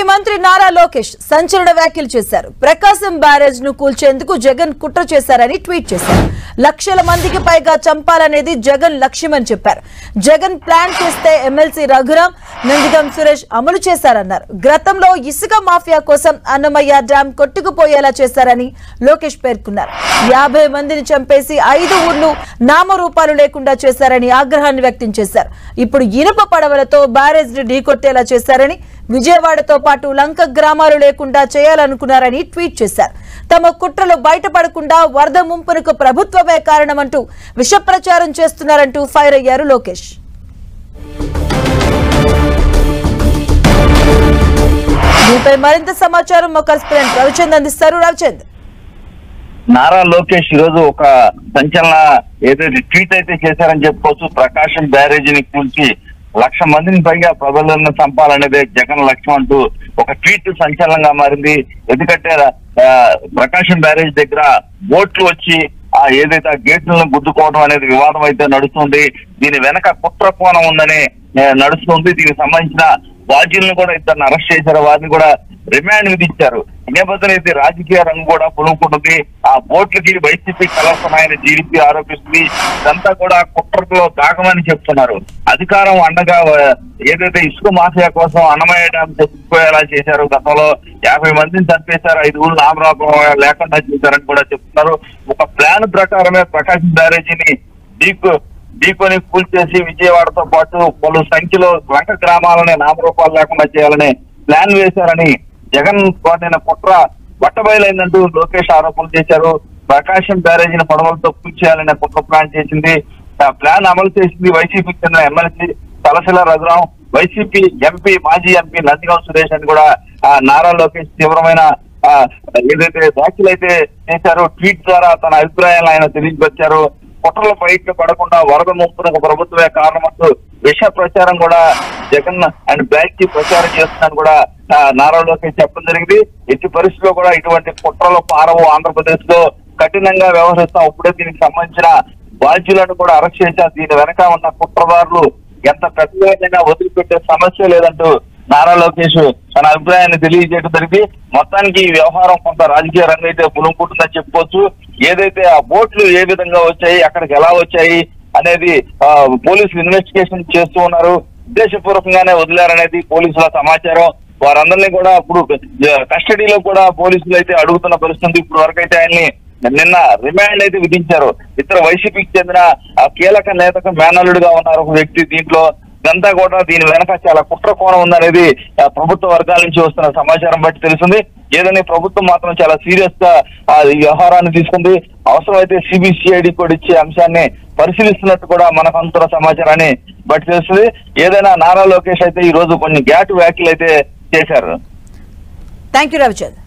AP మంత్రి నారా లోకేష్ సంచలన వ్యాఖ్యలు చేశారు. ప్రకాశం బ్యారేజ్ ను కూల్చేందుకు జగన్ కుట్ర చేశారని ట్వీట్ చేశారు. లక్షల మందికి పైగా చంపాలనేది జగన్ లక్ష్యమని చెప్పారు. జగన్ ప్లాన్ చేస్తే ఎమ్మెల్సీ రఘురాం, నందిగం సురేష్ అమలు చేశారన్నారు. గతంలో ఇసుక మాఫియా కోసం అన్నమయ్య డ్యాం కొట్టుకుపోయేలా చేశారని లోకేష్ పేర్కొన్నారు. 50 మందిని చంపేసి 5 ఊర్లు నామరూపాలు లేకుండా చేశారని ఆగ్రహాన్ని వ్యక్తం చేశారు. ఇప్పుడు ఇనుప పడవలతో బ్యారేజ్ ని ఢీకొట్టేలా చేశారని, విజయవాడతో పాటు లంక గ్రామాలు లేకుండా చేయాలనుకున్నారని ట్వీట్ చేశారు. తమ కుట్రలు బయటపడకుండా వరద ముంపునకు ప్రభుత్వమే కారణమంటూ విష ప్రచారం చేస్తున్నారంటూ ఫైర్ అయ్యారు లోకేష్. దీనిపై మరింత సమాచారం మా కరెస్పాండెంట్ రవిచంద్ అందిస్తారు. రవిచంద్, నారా లోకేష్ ఈ రోజు ఒక సంచలన ఏదైతే ట్వీట్ అయితే చేశారని చెప్పుకోవచ్చు. ప్రకాశం బ్యారేజీని కూల్చి 1,00,000 మందిని పైగా ప్రజలను చంపాలనేదే జగన్ లక్ష్యం అంటూ ఒక ట్వీట్ సంచలనంగా మారింది. ఎందుకంటే ప్రకాశం బ్యారేజ్ దగ్గర బోట్లు వచ్చి ఏదైతే ఆ గేట్లను గుద్దుకోవడం అనేది వివాదం అయితే నడుస్తుంది. దీని వెనక కుట్ర కోణం ఉందని నడుస్తుంది. దీనికి సంబంధించిన బాధ్యులను కూడా ఇద్దరిని అరెస్ట్ చేశారు. వారిని కూడా రిమాండ్ విధించారు. ఈ నేపథ్యంలో అయితే రాజకీయ రంగు కూడా పులుముకుంటుంది. ఆ బోట్లకి వైసీపీ కలవస్తున్నాయని టీడీపీ ఆరోపిస్తుంది. ఇదంతా కూడా కుట్రలో దాగమని చెప్తున్నారు. అధికారం అండగా ఏదైతే ఇసుక మాఫియా కోసం అన్నమయ్య డ్యాం తెచ్చిపోయేలా చేశారు. గతంలో 50 మందిని చంపేశారు, 5 ఊళ్ళు నామరాపం లేకుండా చేశారని కూడా చెప్తున్నారు. ఒక ప్లాన్ ప్రకారమే ప్రకాశం బ్యారేజీని ఢీకొని కూల్చేసి విజయవాడతో పాటు పలు సంఖ్యలో లంక గ్రామాలని నామరూపాలు లేకుండా చేయాలని ప్లాన్ వేశారని జగన్ కోరిన కుట్ర బట్టబయలైందంటూ లోకేష్ ఆరోపణలు చేశారు. ప్రకాశం బ్యారేజీని పడవలతో కూల్చేయాలనే కుట్ర ప్లాన్ చేసింది. ప్లాన్ అమలు చేసింది వైసీపీకి చెందిన MLC Talasila Raghuram, YCP MP మాజీ ఎంపీ నందిగం సురేష్ అని కూడా నారా లోకేష్ తీవ్రమైన ఏదైతే వ్యాఖ్యలు అయితే చేశారో ట్వీట్ ద్వారా తన అభిప్రాయాలను ఆయన తెలియపరిచారు. కుట్రల బయట పడకుండా వరద ముంపునకు ప్రభుత్వమే కారణమంటూ విష ప్రచారం కూడా జగన్ అండ్ బ్యాచ్ కి ప్రచారం చేస్తున్నాను కూడా నారా లోకేష్ చెప్పడం జరిగింది. ఎట్టి పరిస్థితుల్లో కూడా ఇటువంటి కుట్రలు పారవు, ఆంధ్రప్రదేశ్ లో కఠినంగా వ్యవహరిస్తాం. ఇప్పుడే దీనికి సంబంధించిన బాధ్యులను కూడా అరెస్ట్ చేశారు. దీని వెనక ఉన్న కుట్రదారులు ఎంత పెద్దగా వదిలిపెట్టే సమస్య లేదంటూ నారా లోకేష్ తన అభిప్రాయాన్ని తెలియజేయడం జరిగింది. మొత్తానికి ఈ వ్యవహారం కొంత రాజకీయ రంగం అయితే పులుముకుంటుందని చెప్పుకోవచ్చు. ఏదైతే ఆ బోట్లు ఏ విధంగా వచ్చాయి, అక్కడికి ఎలా వచ్చాయి అనేది పోలీసులు ఇన్వెస్టిగేషన్ చేస్తూ ఉన్నారు. ఉద్దేశపూర్వకంగానే వదిలారనేది పోలీసుల సమాచారం. వారందరినీ కూడా ఇప్పుడు కస్టడీలో కూడా పోలీసులు అయితే అడుగుతున్న పరిస్థితి. ఇప్పుడు వరకు అయితే ఆయన్ని నిన్న రిమాండ్ అయితే విధించారు. ఇతర వైసీపీకి చెందిన కీలక నేతకు మేనల్లుడుగా ఉన్నారు ఒక వ్యక్తి. దీంట్లో ఇదంతా కూడా దీని వెనక చాలా కుట్ర కోణం ఉందనేది ప్రభుత్వ వర్గాల నుంచి వస్తున్న సమాచారం బట్టి తెలుస్తుంది. ఏదైనా ప్రభుత్వం మాత్రం చాలా సీరియస్ గా ఈ వ్యవహారాన్ని తీసుకుంది. అవసరమైతే సిబిసిఐడి కూడా ఇచ్చే అంశాన్ని పరిశీలిస్తున్నట్టు కూడా మనకు అందుతున్న సమాచారాన్ని బట్టి తెలుస్తుంది. ఏదైనా నారా లోకేష్ అయితే ఈ రోజు కొన్ని ఘాటు వ్యాఖ్యలు అయితే చేశారు. Thank you Ravichand.